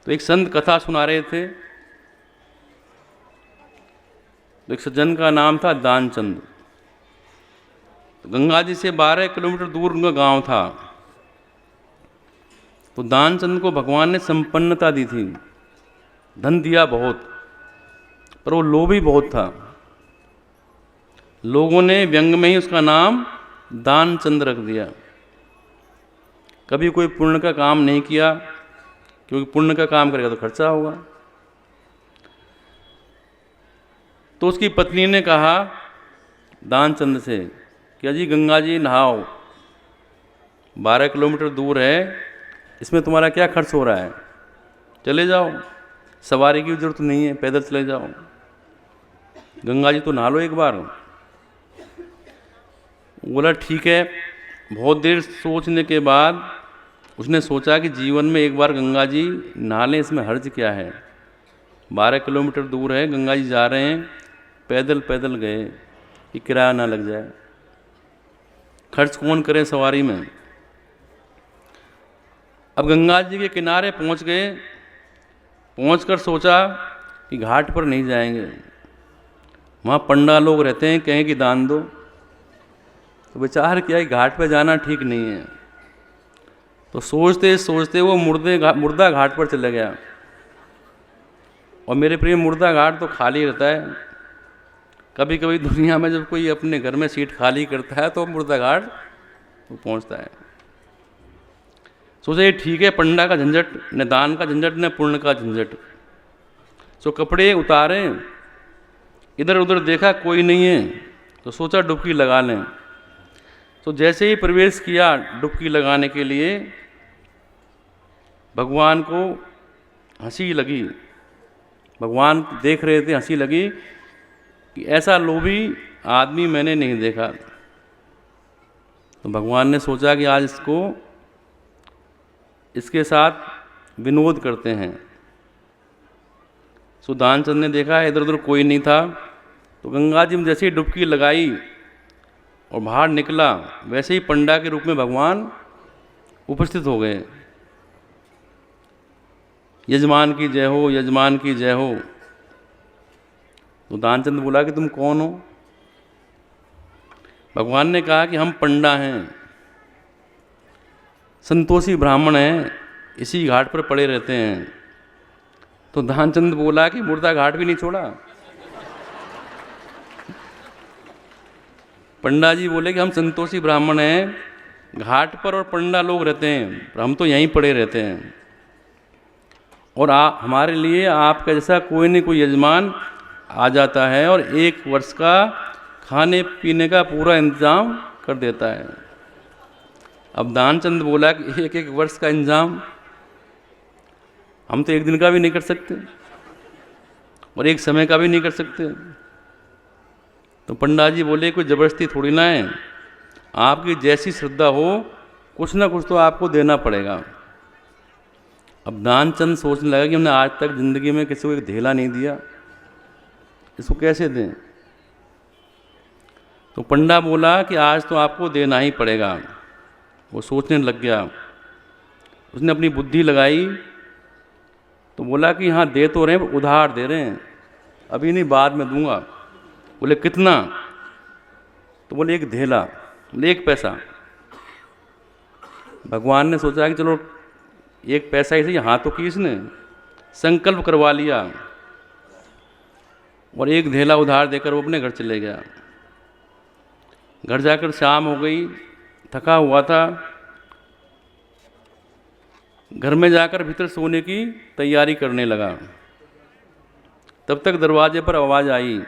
तो एक संत कथा सुना रहे थे। तो एक सज्जन का नाम था दानचंद। तो गंगा जी से 12 किलोमीटर दूर उनका गांव था। तो दानचंद को भगवान ने संपन्नता दी थी, धन दिया बहुत, पर वो लोभी बहुत था। लोगों ने व्यंग में ही उसका नाम दानचंद रख दिया। कभी कोई पुण्य का काम नहीं किया, क्योंकि पुण्य का काम करेगा तो खर्चा होगा। तो उसकी पत्नी ने कहा दानचंद से कि अजी गंगा जी नहाओ, 12 किलोमीटर दूर है, इसमें तुम्हारा क्या खर्च हो रहा है, चले जाओ, सवारी की जरूरत नहीं है, पैदल चले जाओ, गंगा जी तो नहा लो एक बार। बोला ठीक है। बहुत देर सोचने के बाद उसने सोचा कि जीवन में एक बार गंगा जी नहा लें, इसमें हर्ज क्या है। 12 किलोमीटर दूर है, गंगा जी जा रहे हैं, पैदल पैदल गए कि किराया ना लग जाए, खर्च कौन करे सवारी में। अब गंगा जी के किनारे पहुंच गए। पहुंचकर सोचा कि घाट पर नहीं जाएंगे, वहाँ पंडा लोग रहते हैं, कहें कि दान दो। तो विचार किया कि घाट पर जाना ठीक नहीं है। तो सोचते सोचते वो मुर्दा घाट पर चला गया। और मेरे प्रिय, मुर्दा घाट तो खाली रहता है। कभी कभी दुनिया में जब कोई अपने घर में सीट खाली करता है तो मुर्दा घाट वो पहुंचता है। सोचा ये ठीक है, पंडा का झंझट, न दान का झंझट न पुण्य का झंझट। सो कपड़े उतारे, इधर उधर देखा कोई नहीं है, तो सोचा डुबकी लगा लें। तो जैसे ही प्रवेश किया डुबकी लगाने के लिए, भगवान को हंसी लगी। भगवान देख रहे थे, हंसी लगी कि ऐसा लोभी आदमी मैंने नहीं देखा। तो भगवान ने सोचा कि आज इसके साथ विनोद करते हैं। सो दानचंद ने देखा इधर उधर कोई नहीं था। तो गंगा जी में जैसे ही डुबकी लगाई और बाहर निकला, वैसे ही पंडा के रूप में भगवान उपस्थित हो गए। यजमान की जय हो, यजमान की जय हो। तो दानचंद बोला कि तुम कौन हो। भगवान ने कहा कि हम पंडा हैं, संतोषी ब्राह्मण हैं, इसी घाट पर पड़े रहते हैं। तो दानचंद बोला कि मुर्दा घाट भी नहीं छोड़ा। पंडा जी बोले कि हम संतोषी ब्राह्मण हैं, घाट पर और पंडा लोग रहते हैं, हम तो यहीं पड़े रहते हैं। और हमारे लिए आपका जैसा कोई नहीं कोई यजमान आ जाता है और 1 वर्ष का खाने पीने का पूरा इंतजाम कर देता है। अब दानचंद बोला कि 1 वर्ष का इंतजाम हम तो 1 दिन का भी नहीं कर सकते और 1 समय का भी नहीं कर सकते। तो पंडा जी बोले कोई ज़बरदस्ती थोड़ी ना है, आपकी जैसी श्रद्धा हो कुछ ना कुछ तो आपको देना पड़ेगा। अब दानचंद सोचने लगा कि हमने आज तक ज़िंदगी में किसी को एक धेला नहीं दिया, इसको कैसे दें। तो पंडा बोला कि आज तो आपको देना ही पड़ेगा। वो सोचने लग गया, उसने अपनी बुद्धि लगाई। तो बोला कि हाँ दे तो रहे हैं, उधार दे रहे हैं, अभी नहीं बाद में दूंगा। बोले कितना। तो बोले 1 धेला, बोले 1 पैसा। भगवान ने सोचा कि चलो 1 पैसा ही सही, हाँ तो की इसने, संकल्प करवा लिया और 1 धेला उधार देकर वो अपने घर चले गया। घर जाकर शाम हो गई, थका हुआ था। घर में जाकर भीतर सोने की तैयारी करने लगा। तब तक दरवाजे पर आवाज़ आई,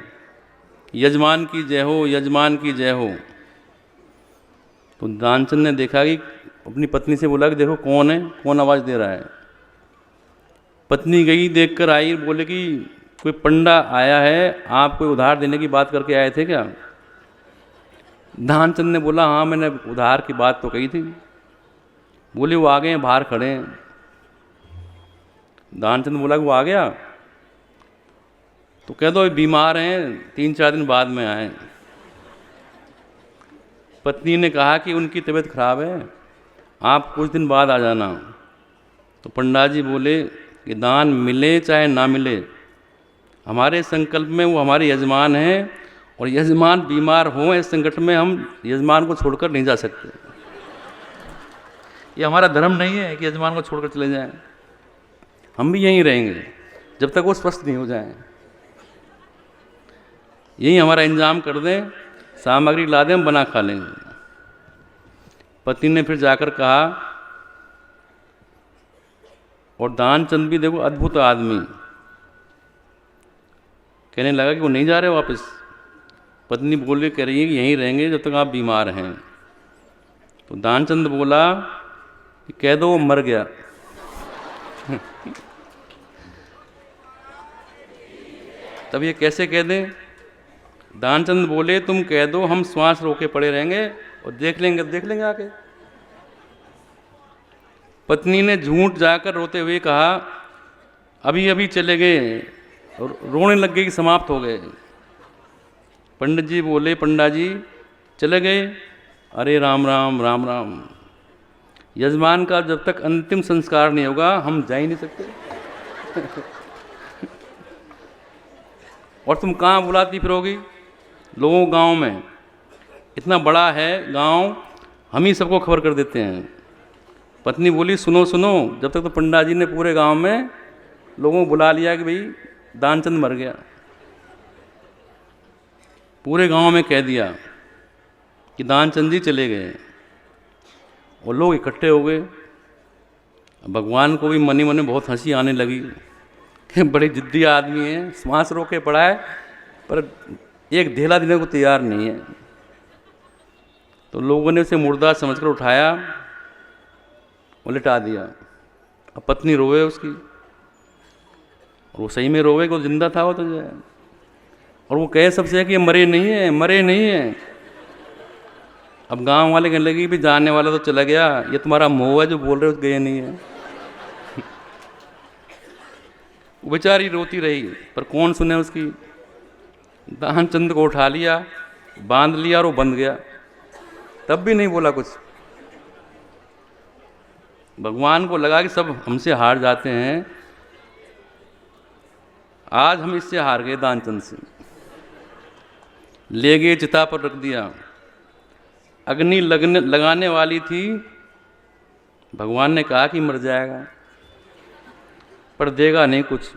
यजमान की जय हो, यजमान की जय हो। तो दानचंद ने देखा कि अपनी पत्नी से बोला कि देखो कौन है, कौन आवाज़ दे रहा है। पत्नी गई, देखकर आई, बोले कि कोई पंडा आया है, आप कोई उधार देने की बात करके आए थे क्या। दानचंद ने बोला हाँ मैंने उधार की बात तो कही थी। बोले वो आ गए हैं, बाहर खड़े हैं। दानचंद बोला कि वो आ गया, तो कह दो बीमार हैं, 3-4 दिन बाद में आए। पत्नी ने कहा कि उनकी तबीयत खराब है, आप कुछ दिन बाद आ जाना। तो पंडा जी बोले कि दान मिले चाहे ना मिले, हमारे संकल्प में वो हमारे यजमान हैं, और यजमान बीमार हों इस संकट में हम यजमान को छोड़कर नहीं जा सकते। ये हमारा धर्म नहीं है कि यजमान को छोड़कर चले जाएं। हम भी यहीं रहेंगे जब तक वो स्वस्थ नहीं हो जाएं। यही हमारा इंतजाम कर दें, सामग्री ला दें, हम बना खा लेंगे। पत्नी ने फिर जाकर कहा, और दानचंद भी देखो अद्भुत आदमी, कहने लगा कि वो नहीं जा रहे वापस। पत्नी बोल के कह रही है कि यहीं रहेंगे जब तक आप बीमार हैं। तो दानचंद बोला कि कह दो वो मर गया। तब ये कैसे कह दें? दानचंद बोले तुम कह दो हम श्वास रोके पड़े रहेंगे और देख लेंगे आके। पत्नी ने झूठ जाकर रोते हुए कहा अभी अभी चले गए, और रोने लग गई कि समाप्त हो गए। पंडित जी बोले पंडा जी चले गए? अरे राम राम राम राम, यजमान का जब तक अंतिम संस्कार नहीं होगा हम जा ही नहीं सकते। और तुम कहाँ बुलाती फिरोगी लोगों? गांव में इतना बड़ा है गांव, हम ही सबको खबर कर देते हैं। पत्नी बोली सुनो सुनो, जब तक तो पंडा जी ने पूरे गांव में लोगों को बुला लिया कि भाई दानचंद मर गया, पूरे गांव में कह दिया कि दानचंद जी चले गए, और लोग इकट्ठे हो गए। भगवान को भी मनी मन में बहुत हंसी आने लगी कि बड़े जिद्दी आदमी हैं, श्वास रोके पड़ा है पर एक धेला देने को तैयार नहीं है। तो लोगों ने उसे मुर्दा समझकर उठाया और लिटा दिया। अब पत्नी रोवे उसकी, और वो सही में रोवे को जिंदा था वो तो जो है। और वो कहे सबसे कि ये मरे नहीं है, मरे नहीं है। अब गांव वाले कहने लगे भी जाने वाला तो चला गया, ये तुम्हारा मोह है जो बोल रहे हो गए नहीं है। वो बेचारी रोती रही पर कौन सुने उसकी। दानचंद को उठा लिया, बांध लिया और वो बंध गया, तब भी नहीं बोला कुछ। भगवान को लगा कि सब हमसे हार जाते हैं, आज हम इससे हार गए दानचंद से। ले गए चिता पर रख दिया, अग्नि लगाने वाली थी। भगवान ने कहा कि मर जाएगा पर देगा नहीं कुछ।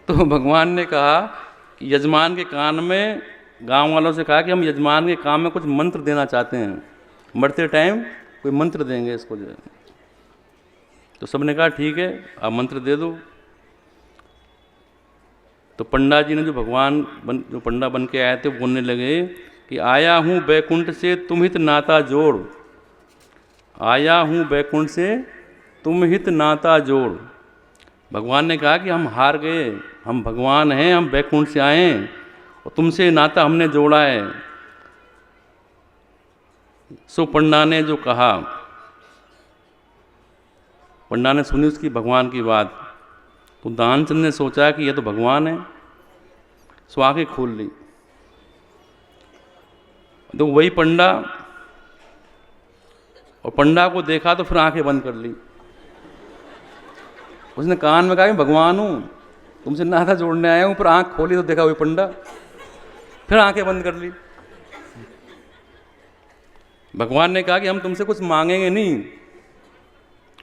तो भगवान ने कहा कि यजमान के कान में, गांव वालों से कहा कि हम यजमान के कान में कुछ मंत्र देना चाहते हैं, मरते टाइम कोई मंत्र देंगे इसको जो है। तो सबने कहा ठीक है आप मंत्र दे दो। तो पंडा जी ने जो पंडा बन के आए थे बोलने लगे कि आया हूँ बैकुंठ से तुम हित नाता जोड़, आया हूँ बैकुंठ से तुम हित नाता जोड़। भगवान ने कहा कि हम हार गए, हम भगवान हैं, हम बैकुंठ से आए और तुमसे नाता हमने जोड़ा है। सो पंडा ने जो कहा, पंडा ने सुनी उसकी भगवान की बात। तो दानचंद ने सोचा कि ये तो भगवान है, सो आंखें खोल ली। तो वही पंडा, और पंडा को देखा तो फिर आंखें बंद कर ली। उसने कान में कहा कि भगवान हूँ, तुमसे नाता जोड़ने आया हूँ, पर आंख खोली तो देखा वही पंडा, फिर आंखें बंद कर ली। भगवान ने कहा कि हम तुमसे कुछ मांगेंगे नहीं,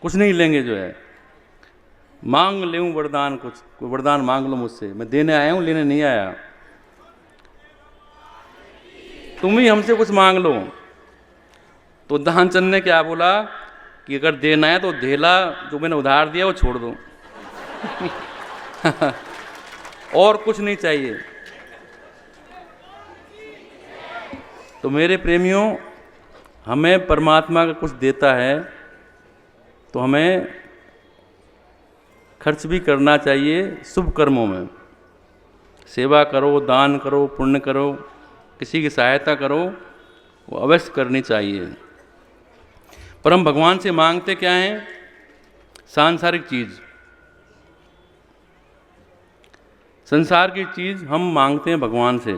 कुछ नहीं लेंगे जो है, मांग ले वरदान, कुछ कोई वरदान मांग लो मुझसे, मैं देने आया हूँ लेने नहीं आया, तुम ही हमसे कुछ मांग लो। तो दानचंद ने क्या बोला कि अगर देना है तो धेला जो मैंने उधार दिया वो छोड़ दो। और कुछ नहीं चाहिए। तो मेरे प्रेमियों, हमें परमात्मा का कुछ देता है तो हमें खर्च भी करना चाहिए शुभ कर्मों में। सेवा करो, दान करो, पुण्य करो, किसी की सहायता करो, वो अवश्य करनी चाहिए। पर हम भगवान से मांगते क्या हैं? सांसारिक चीज़, संसार की चीज़ हम मांगते हैं भगवान से।